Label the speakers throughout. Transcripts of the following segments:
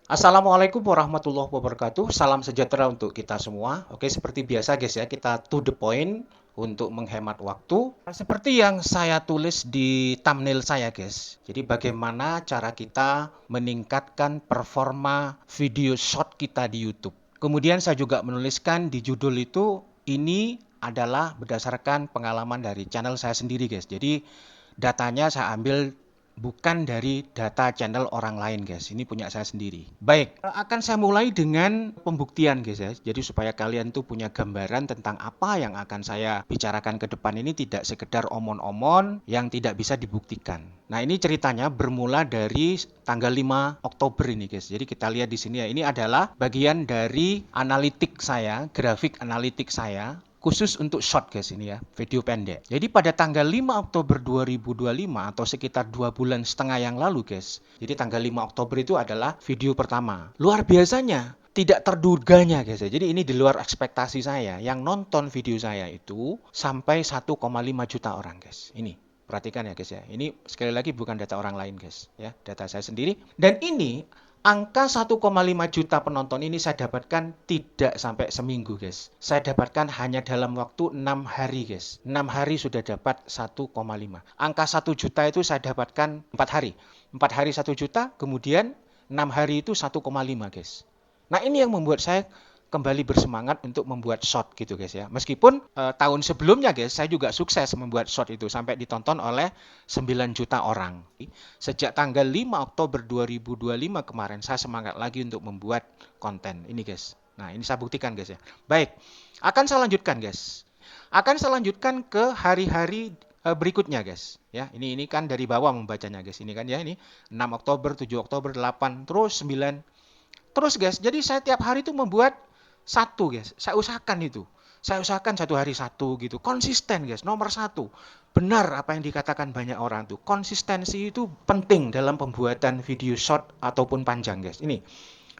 Speaker 1: Assalamualaikum warahmatullahi wabarakatuh. Salam sejahtera untuk kita semua. Oke, seperti biasa guys ya, kita to the point untuk menghemat waktu. Seperti yang saya tulis di thumbnail saya guys. Jadi bagaimana cara kita meningkatkan performa video short kita di YouTube. Kemudian saya juga menuliskan di judul itu, ini adalah berdasarkan pengalaman dari channel saya sendiri guys. Jadi datanya saya ambil bukan dari data channel orang lain guys, ini punya saya sendiri. Baik, akan saya mulai dengan pembuktian guys ya. Jadi supaya kalian tuh punya gambaran tentang apa yang akan saya bicarakan ke depan ini tidak sekedar omon-omon yang tidak bisa dibuktikan. Nah, ini ceritanya bermula dari tanggal 5 Oktober ini guys. Jadi kita lihat di sini ya, ini adalah bagian dari analitik saya, grafik analitik saya khusus untuk short guys ini ya, video pendek. Jadi pada tanggal 5 Oktober 2025 atau sekitar 2,5 bulan yang lalu guys. Jadi tanggal 5 Oktober itu adalah video pertama. Luar biasanya, tidak terduganya guys ya. Jadi ini di luar ekspektasi saya. Yang nonton video saya itu sampai 1,5 juta orang guys. Ini perhatikan ya guys ya. Ini sekali lagi bukan data orang lain guys ya, data saya sendiri. Dan ini angka 1,5 juta penonton ini saya dapatkan tidak sampai seminggu guys. Saya dapatkan hanya dalam waktu 6 hari guys. 6 hari sudah dapat 1,5. Angka 1 juta itu saya dapatkan 4 hari. 4 hari 1 juta, kemudian 6 hari itu 1,5 guys. Nah, ini yang membuat saya kembali bersemangat untuk membuat short gitu guys ya. Meskipun tahun sebelumnya guys, saya juga sukses membuat short itu sampai ditonton oleh 9 juta orang. Sejak tanggal 5 Oktober 2025 kemarin, saya semangat lagi untuk membuat konten ini guys. Nah, ini saya buktikan guys ya. Baik, akan saya lanjutkan guys. Akan saya lanjutkan ke hari-hari berikutnya guys. Ya, ini kan dari bawah membacanya guys. Ini kan ya, ini 6 Oktober, 7 Oktober, 8, terus 9. Terus guys, jadi saya tiap hari itu membuat satu guys, saya usahakan itu. Saya usahakan satu hari satu gitu. Konsisten guys, nomor satu. Benar apa yang dikatakan banyak orang tuh. Konsistensi itu penting dalam pembuatan video short ataupun panjang guys. Ini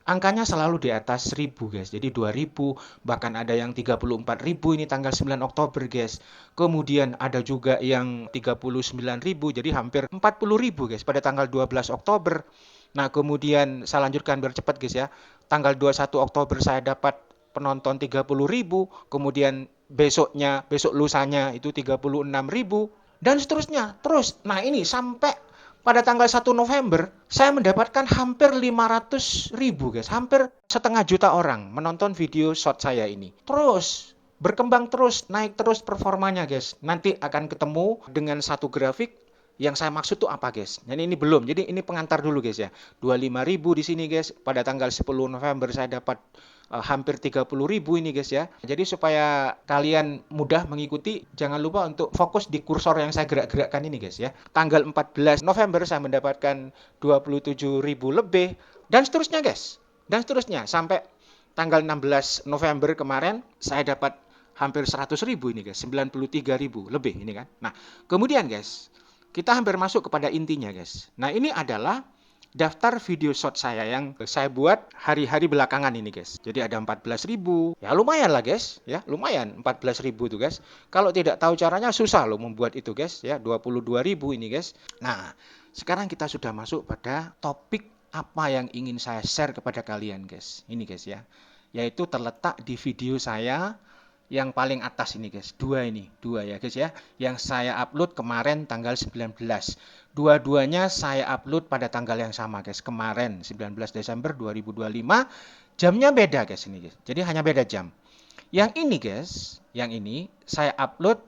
Speaker 1: angkanya selalu di atas 1.000 guys. Jadi 2.000, bahkan ada yang 34.000 ini tanggal 9 Oktober guys. Kemudian ada juga yang 39.000, jadi hampir 40.000 guys pada tanggal 12 Oktober. Nah, kemudian saya lanjutkan biar cepat guys ya. Tanggal 21 Oktober saya dapat penonton 30.000, kemudian besok lusanya itu 36.000 dan seterusnya. Terus, nah ini sampai pada tanggal 1 November saya mendapatkan hampir 500.000 guys, hampir setengah juta orang menonton video short saya ini. Terus berkembang terus, naik terus performanya guys. Nanti akan ketemu dengan satu grafik yang saya maksud tuh apa guys? Jadi ini belum. Jadi ini pengantar dulu guys ya. 25.000 di sini guys. Pada tanggal 10 November saya dapat hampir 30.000 ini guys ya. Jadi supaya kalian mudah mengikuti, jangan lupa untuk fokus di kursor yang saya gerak-gerakkan ini guys ya. Tanggal 14 November saya mendapatkan 27.000 lebih dan seterusnya guys. Dan seterusnya sampai tanggal 16 November kemarin saya dapat hampir 100.000 ini guys, 93.000 lebih ini kan. Nah, kemudian guys, kita hampir masuk kepada intinya guys. Nah, ini adalah daftar video short saya yang saya buat hari-hari belakangan ini guys. Jadi ada 14.000. Ya lumayan lah guys, ya lumayan 14.000 tuh guys. Kalau tidak tahu caranya susah loh membuat itu guys, ya 22.000 ini guys. Nah, sekarang kita sudah masuk pada topik apa yang ingin saya share kepada kalian guys. Ini guys ya. Yaitu terletak di video saya yang paling atas ini guys, dua ya guys ya, yang saya upload kemarin tanggal 19. Dua-duanya saya upload pada tanggal yang sama guys, kemarin 19 Desember 2025. Jamnya beda guys ini guys, jadi hanya beda jam. Yang ini guys, yang ini saya upload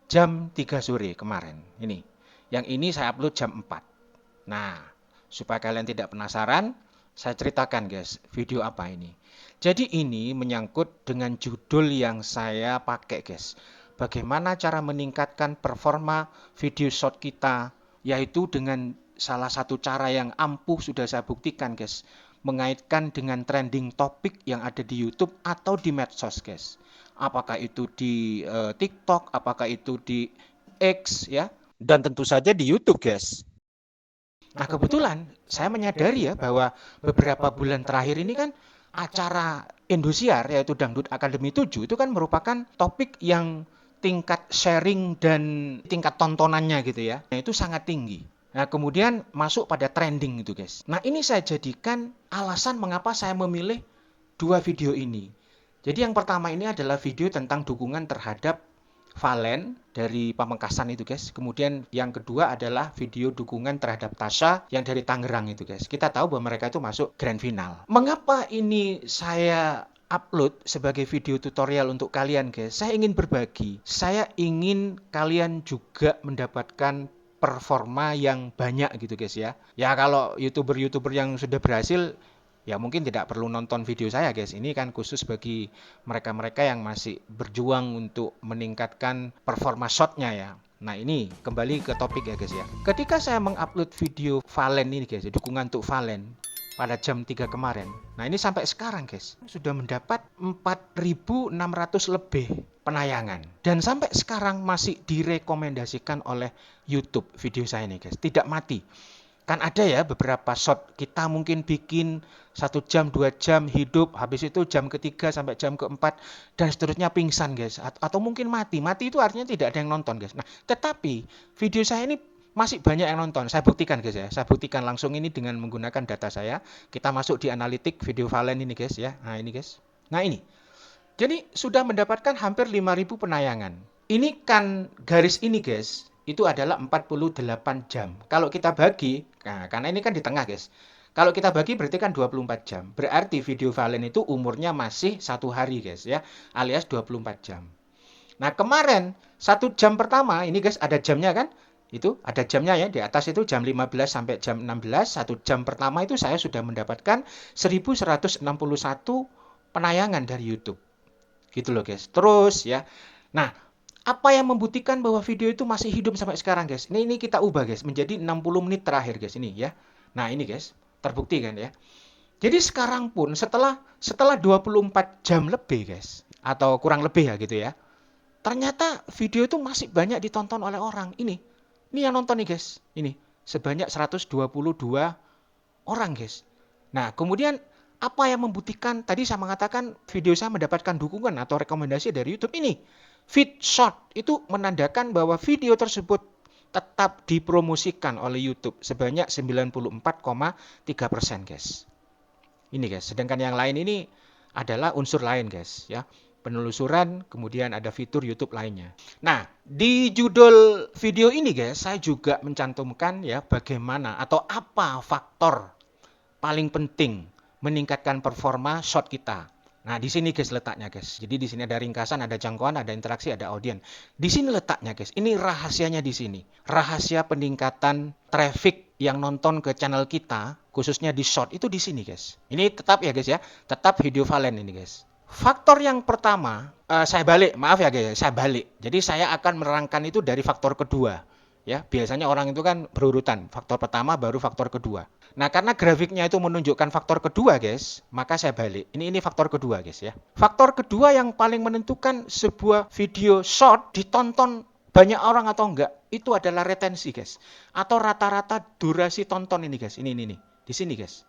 Speaker 1: jam 3 sore kemarin ini. Yang ini saya upload jam 4. Nah, supaya kalian tidak penasaran, saya ceritakan guys, video apa ini. Jadi ini menyangkut dengan judul yang saya pakai guys. Bagaimana cara meningkatkan performa video short kita, yaitu dengan salah satu cara yang ampuh sudah saya buktikan guys. Mengaitkan dengan trending topik yang ada di YouTube atau di medsos guys. Apakah itu di TikTok, apakah itu di X ya, dan tentu saja di YouTube guys. Nah, kebetulan saya menyadari ya bahwa beberapa bulan terakhir ini kan acara Indosiar yaitu Dangdut Academy 7 itu kan merupakan topik yang tingkat sharing dan tingkat tontonannya gitu ya. Nah, itu sangat tinggi. Nah, kemudian masuk pada trending itu, guys. Nah, ini saya jadikan alasan mengapa saya memilih dua video ini. Jadi yang pertama ini adalah video tentang dukungan terhadap Valen dari Pamekasan itu guys. Kemudian yang kedua adalah video dukungan terhadap Tasya yang dari Tangerang itu guys. Kita tahu bahwa mereka itu masuk grand final. Mengapa ini saya upload sebagai video tutorial untuk kalian guys? Saya ingin berbagi. Saya ingin kalian juga mendapatkan performa yang banyak gitu guys ya. Ya kalau YouTuber-YouTuber yang sudah berhasil ya mungkin tidak perlu nonton video saya guys. Ini kan khusus bagi mereka-mereka yang masih berjuang untuk meningkatkan performa shotnya ya. Nah ini kembali ke topik ya guys ya. Ketika saya mengupload video Valen ini guys, dukungan untuk Valen pada jam 3 kemarin. Nah ini sampai sekarang guys, sudah mendapat 4.600 lebih penayangan. Dan sampai sekarang masih direkomendasikan oleh YouTube video saya ini guys. Tidak mati. Kan ada ya beberapa shot kita mungkin bikin 1 jam 2 jam hidup, habis itu jam ketiga sampai jam keempat dan seterusnya pingsan guys, atau mungkin mati itu artinya tidak ada yang nonton guys. Nah tetapi video saya ini masih banyak yang nonton. Saya buktikan guys ya, saya buktikan langsung ini dengan menggunakan data saya. Kita masuk di analitik video Valen ini guys ya. Nah ini guys, nah ini jadi sudah mendapatkan hampir 5.000 penayangan. Ini kan garis ini guys, itu adalah 48 jam. Kalau kita bagi, nah karena ini kan di tengah guys. Kalau kita bagi berarti kan 24 jam. Berarti video Valen itu umurnya masih 1 hari guys ya, alias 24 jam. Nah kemarin 1 jam pertama, ini guys ada jamnya kan? Itu ada jamnya ya, di atas itu jam 15 sampai jam 16. 1 jam pertama itu saya sudah mendapatkan 1.161 penayangan dari YouTube. Gitu loh guys. Terus ya. Nah, apa yang membuktikan bahwa video itu masih hidup sampai sekarang guys? Ini kita ubah guys menjadi 60 menit terakhir guys ini ya. Nah, ini guys, terbukti kan ya. Jadi sekarang pun setelah 24 jam lebih guys, atau kurang lebih ya gitu ya. Ternyata video itu masih banyak ditonton oleh orang. Ini yang nonton nih guys. Ini sebanyak 122 orang guys. Nah, kemudian apa yang membuktikan tadi saya mengatakan video saya mendapatkan dukungan atau rekomendasi dari YouTube ini? Feed short itu menandakan bahwa video tersebut tetap dipromosikan oleh YouTube sebanyak 94,3% guys. Ini guys, sedangkan yang lain ini adalah unsur lain guys ya. Penelusuran, kemudian ada fitur YouTube lainnya. Nah, di judul video ini guys, saya juga mencantumkan ya bagaimana atau apa faktor paling penting meningkatkan performa shot kita. Nah, di sini guys letaknya guys. Jadi di sini ada ringkasan, ada jangkauan, ada interaksi, ada audiens. Di sini letaknya guys. Ini rahasianya di sini. Rahasia peningkatan traffic yang nonton ke channel kita, khususnya di short itu di sini guys. Ini tetap ya guys ya. Tetap video Valen ini guys. Faktor yang pertama, saya balik, maaf ya guys, saya balik. Jadi saya akan menerangkan itu dari faktor kedua. Ya, biasanya orang itu kan berurutan, faktor pertama baru faktor kedua. Nah, karena grafiknya itu menunjukkan faktor kedua, guys, maka saya balik. Ini faktor kedua, guys ya. Faktor kedua yang paling menentukan sebuah video short ditonton banyak orang atau enggak, itu adalah retensi, guys. Atau rata-rata durasi tonton ini, guys. Ini. Di sini, guys.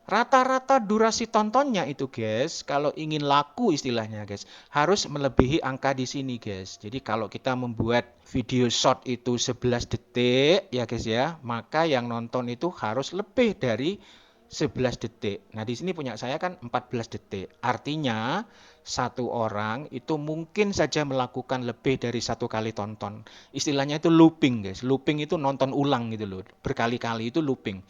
Speaker 1: Rata-rata durasi tontonnya itu guys, kalau ingin laku istilahnya guys, harus melebihi angka di sini guys. Jadi kalau kita membuat video short itu 11 detik ya guys ya, maka yang nonton itu harus lebih dari 11 detik. Nah di sini punya saya kan 14 detik. Artinya satu orang itu mungkin saja melakukan lebih dari 1 kali tonton. Istilahnya itu looping guys. Looping itu nonton ulang gitu loh. Berkali-kali itu looping.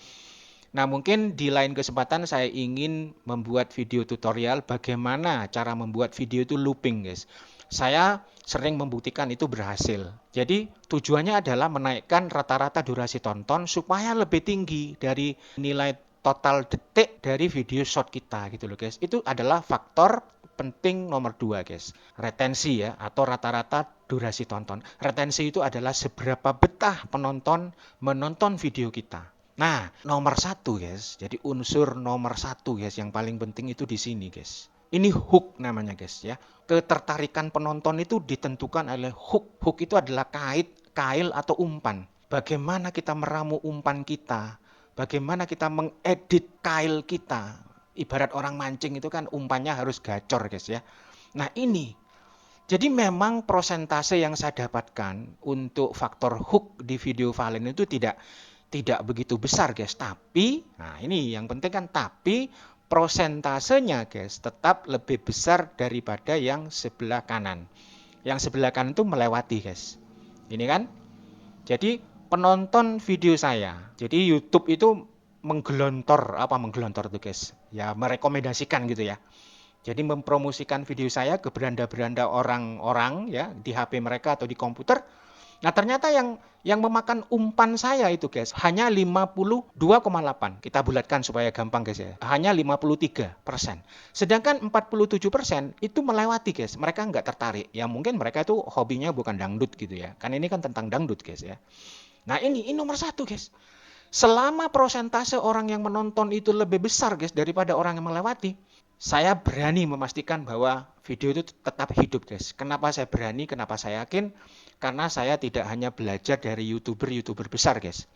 Speaker 1: Nah, mungkin di lain kesempatan saya ingin membuat video tutorial bagaimana cara membuat video itu looping, guys. Saya sering membuktikan itu berhasil. Jadi, tujuannya adalah menaikkan rata-rata durasi tonton supaya lebih tinggi dari nilai total detik dari video short kita gitu loh, guys. Itu adalah faktor penting nomor 2 guys. Retensi ya, atau rata-rata durasi tonton. Retensi itu adalah seberapa betah penonton menonton video kita. Nah, nomor 1 guys. Jadi unsur nomor 1 guys yang paling penting itu di sini guys. Ini hook namanya guys ya. Ketertarikan penonton itu ditentukan oleh hook. Hook itu adalah kail atau umpan. Bagaimana kita meramu umpan kita? Bagaimana kita mengedit kail kita? Ibarat orang mancing itu kan umpannya harus gacor guys ya. Nah ini. Jadi memang prosentase yang saya dapatkan untuk faktor hook di video Valen itu tidak tidak begitu besar guys, tapi nah ini yang penting kan, tapi prosentasenya guys tetap lebih besar daripada yang sebelah kanan. Yang sebelah kanan itu melewati guys. Ini kan. Jadi penonton video saya. Jadi YouTube itu menggelontor tuh guys. Ya merekomendasikan gitu ya. Jadi mempromosikan video saya ke beranda-beranda orang-orang ya di HP mereka atau di komputer. Nah, ternyata yang memakan umpan saya itu guys hanya 52,8. Kita bulatkan supaya gampang guys ya. Hanya 53%. Sedangkan 47% itu melewati guys. Mereka nggak tertarik. Ya mungkin mereka itu hobinya bukan dangdut gitu ya. Kan ini kan tentang dangdut guys ya. Nah, ini nomor satu guys. Selama prosentase orang yang menonton itu lebih besar guys daripada orang yang melewati, saya berani memastikan bahwa video itu tetap hidup guys. Kenapa saya berani? Kenapa saya yakin? Karena saya tidak hanya belajar dari YouTuber besar guys.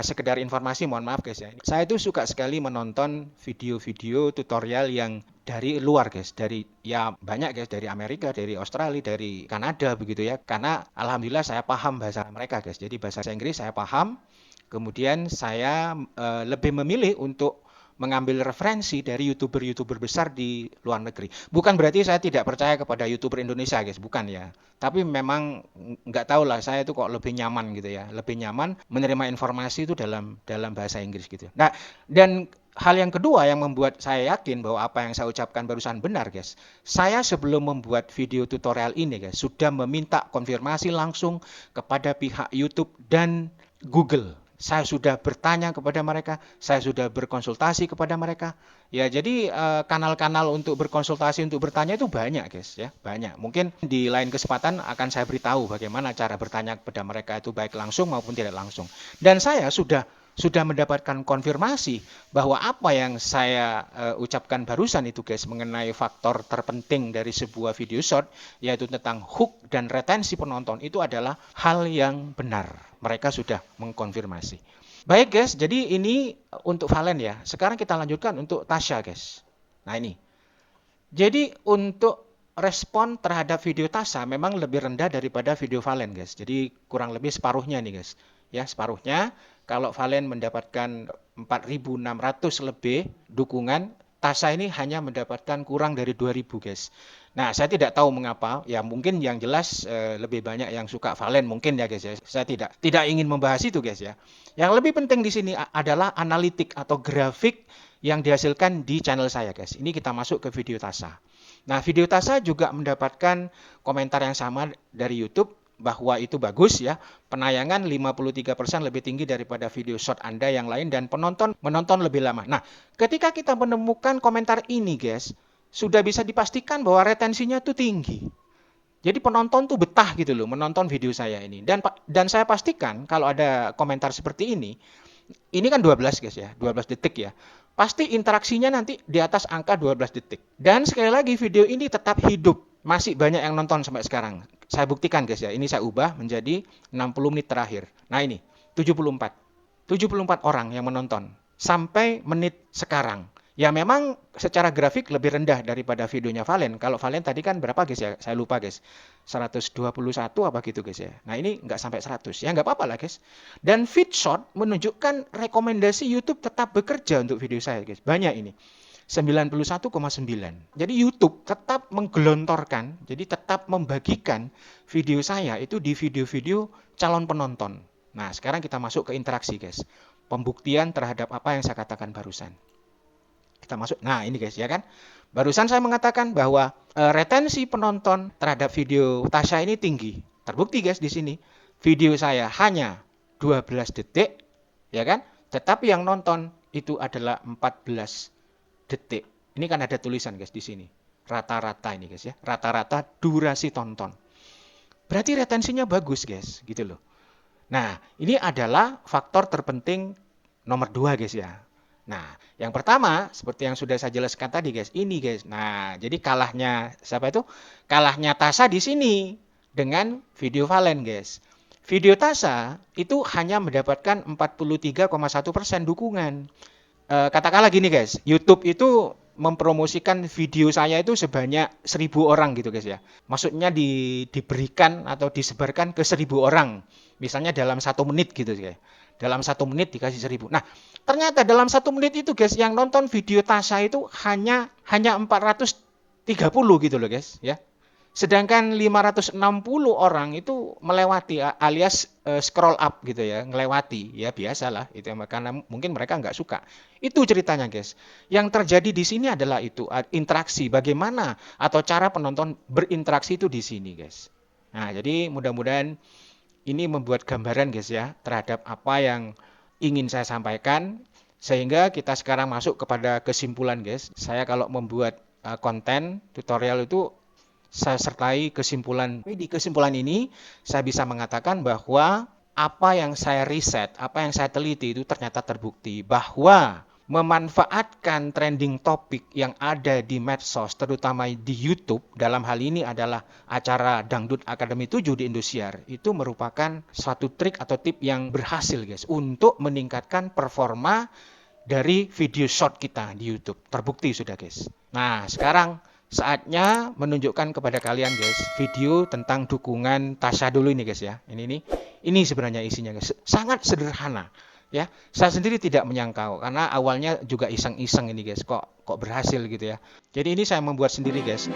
Speaker 1: Sekedar informasi, mohon maaf guys ya. Saya itu suka sekali menonton video-video tutorial yang dari luar guys. Dari ya banyak guys, dari Amerika, dari Australia, dari Kanada begitu ya. Karena alhamdulillah saya paham bahasa mereka guys. Jadi bahasa Inggris saya paham. Kemudian saya lebih memilih untuk mengambil referensi dari YouTuber besar di luar negeri. Bukan berarti saya tidak percaya kepada YouTuber Indonesia, guys. Bukan ya. Tapi memang nggak tahu lah, saya itu kok lebih nyaman gitu ya. Lebih nyaman menerima informasi itu dalam bahasa Inggris gitu. Nah, dan hal yang kedua yang membuat saya yakin bahwa apa yang saya ucapkan barusan benar, guys. Saya sebelum membuat video tutorial ini, guys, sudah meminta konfirmasi langsung kepada pihak YouTube dan Google. Saya sudah bertanya kepada mereka, saya sudah berkonsultasi kepada mereka. Ya, jadi kanal-kanal untuk berkonsultasi, untuk bertanya itu banyak, guys, ya, banyak. Mungkin di lain kesempatan akan saya beritahu bagaimana cara bertanya kepada mereka itu baik langsung maupun tidak langsung. Dan saya sudah mendapatkan konfirmasi bahwa apa yang saya ucapkan barusan itu guys mengenai faktor terpenting dari sebuah video short, yaitu tentang hook dan retensi penonton, itu adalah hal yang benar. Mereka sudah mengkonfirmasi. Baik guys, jadi ini untuk Valen ya. Sekarang kita lanjutkan untuk Tasya guys. Nah ini. Jadi untuk respon terhadap video Tasya memang lebih rendah daripada video Valen guys. Jadi kurang lebih separuhnya nih guys. Ya, separuhnya. Kalau Valen mendapatkan 4.600 lebih dukungan, Tasya ini hanya mendapatkan kurang dari 2.000 guys. Nah, saya tidak tahu mengapa. Ya mungkin yang jelas lebih banyak yang suka Valen mungkin ya guys ya. Saya tidak ingin membahas itu guys ya. Yang lebih penting di sini adalah analitik atau grafik yang dihasilkan di channel saya guys. Ini kita masuk ke video Tasya. Nah, video Tasya juga mendapatkan komentar yang sama dari YouTube bahwa itu bagus ya. Penayangan 53% lebih tinggi daripada video short Anda yang lain dan penonton menonton lebih lama. Nah, ketika kita menemukan komentar ini guys, sudah bisa dipastikan bahwa retensinya tuh tinggi. Jadi penonton tuh betah gitu loh menonton video saya ini. Dan saya pastikan kalau ada komentar seperti ini kan 12 guys ya, 12 detik ya. Pasti interaksinya nanti di atas angka 12 detik. Dan sekali lagi video ini tetap hidup. Masih banyak yang nonton sampai sekarang. Saya buktikan guys ya, ini saya ubah menjadi 60 menit terakhir. Nah ini, 74 orang yang menonton sampai menit sekarang. Ya memang secara grafik lebih rendah daripada videonya Valen. Kalau Valen tadi kan berapa guys ya? Saya lupa guys. 121 apa gitu guys ya. Nah ini nggak sampai 100. Ya nggak apa-apa lah guys. Dan feed short menunjukkan rekomendasi YouTube tetap bekerja untuk video saya guys. Banyak ini. 91,9. Jadi YouTube tetap menggelontorkan, jadi tetap membagikan video saya itu di video-video calon penonton. Nah, sekarang kita masuk ke interaksi, guys. Pembuktian terhadap apa yang saya katakan barusan. Kita masuk. Nah, ini guys, ya kan? Barusan saya mengatakan bahwa retensi penonton terhadap video Tasya ini tinggi. Terbukti, guys, di sini. Video saya hanya 12 detik, ya kan? Tetapi yang nonton itu adalah 14 detik. Ini kan ada tulisan guys di sini. Rata-rata ini guys ya. Rata-rata durasi tonton. Berarti retensinya bagus guys, gitu loh. Nah, ini adalah faktor terpenting nomor 2 guys ya. Nah, yang pertama seperti yang sudah saya jelaskan tadi guys, ini guys. Nah, jadi kalahnya siapa itu? Kalahnya Tasya di sini dengan video Valen guys. Video Tasya itu hanya mendapatkan 43,1% dukungan. Katakanlah gini guys, YouTube itu mempromosikan video saya itu sebanyak 1.000 orang gitu guys ya. Maksudnya diberikan atau disebarkan ke 1.000 orang. Misalnya dalam 1 menit gitu guys. Dalam 1 menit dikasih 1.000. Nah, ternyata dalam 1 menit itu guys, yang nonton video Tasya itu hanya 430 gitu loh guys, ya. Sedangkan 560 orang itu melewati alias scroll up gitu ya, ngelewati. Ya biasalah itu karena mungkin mereka nggak suka. Itu ceritanya guys. Yang terjadi di sini adalah itu interaksi, bagaimana atau cara penonton berinteraksi itu di sini guys. Nah, jadi mudah-mudahan ini membuat gambaran guys ya terhadap apa yang ingin saya sampaikan, sehingga kita sekarang masuk kepada kesimpulan guys. Saya kalau membuat konten tutorial itu saya sertai kesimpulan. Di kesimpulan ini saya bisa mengatakan bahwa apa yang saya riset, apa yang saya teliti itu ternyata terbukti bahwa memanfaatkan trending topik yang ada di medsos, terutama di YouTube, dalam hal ini adalah acara Dangdut Akademi 7 di Indosiar, itu merupakan suatu trik atau tip yang berhasil guys untuk meningkatkan performa dari video short kita di YouTube. Terbukti sudah guys. Nah, sekarang saatnya menunjukkan kepada kalian guys video tentang dukungan Tasya dulu ini guys ya. Ini sebenarnya isinya guys. Sangat sederhana. Ya, saya sendiri tidak menyangka karena awalnya juga iseng-iseng ini guys, kok berhasil gitu ya. Jadi ini saya membuat sendiri guys.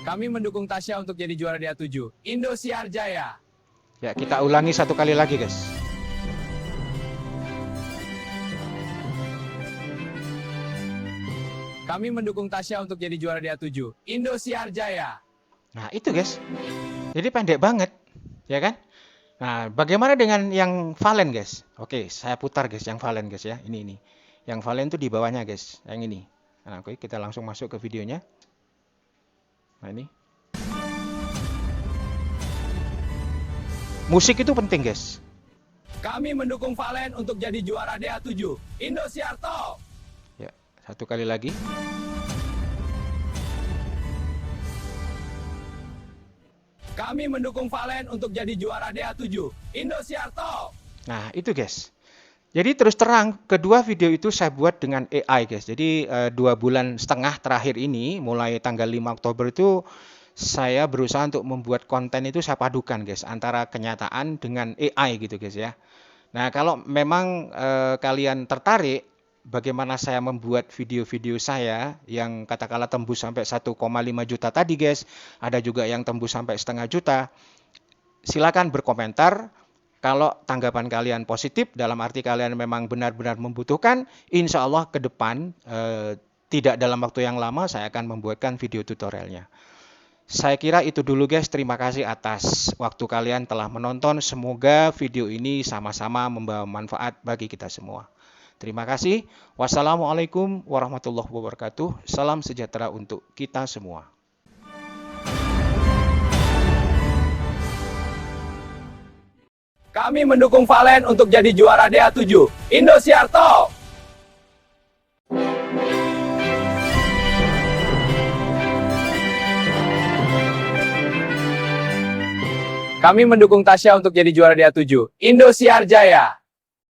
Speaker 2: Kami mendukung Tasya untuk jadi juara DA7. Indosiar Jaya.
Speaker 1: Ya, kita ulangi 1 kali lagi guys.
Speaker 2: Kami mendukung Tasya untuk jadi juara DA7. Indosiar Jaya.
Speaker 1: Nah, itu guys. Jadi pendek banget, ya kan? Nah, bagaimana dengan yang Valen guys? Oke, saya putar guys yang Valen guys ya. Ini. Yang Valen itu di bawahnya guys, yang ini. Nah, oke, kita langsung masuk ke videonya. Nah, ini. Musik itu penting guys.
Speaker 2: Kami mendukung Valen untuk jadi juara DA7. Indosiar Top.
Speaker 1: Ya, 1 kali lagi.
Speaker 2: Kami mendukung Valen untuk jadi juara DA7. Indosiar Top.
Speaker 1: Nah, itu guys. Jadi terus terang, kedua video itu saya buat dengan AI guys. Jadi 2,5 bulan terakhir ini, mulai tanggal 5 Oktober itu, saya berusaha untuk membuat konten itu saya padukan guys. Antara kenyataan dengan AI gitu guys ya. Nah, kalau memang kalian tertarik, bagaimana saya membuat video-video saya yang katakanlah tembus sampai 1,5 juta tadi guys, ada juga yang tembus sampai 0,5 juta. Silakan berkomentar. Kalau tanggapan kalian positif, dalam arti kalian memang benar-benar membutuhkan, insya Allah ke depan tidak dalam waktu yang lama saya akan membuatkan video tutorialnya. Saya kira itu dulu guys. Terima kasih atas waktu kalian telah menonton. Semoga video ini sama-sama membawa manfaat bagi kita semua. Terima kasih. Wassalamualaikum warahmatullahi wabarakatuh. Salam sejahtera untuk kita semua.
Speaker 2: Kami mendukung Valen untuk jadi juara DA7. Indosiar Top. Kami mendukung Tasya untuk jadi juara DA7. Indosiar Jaya.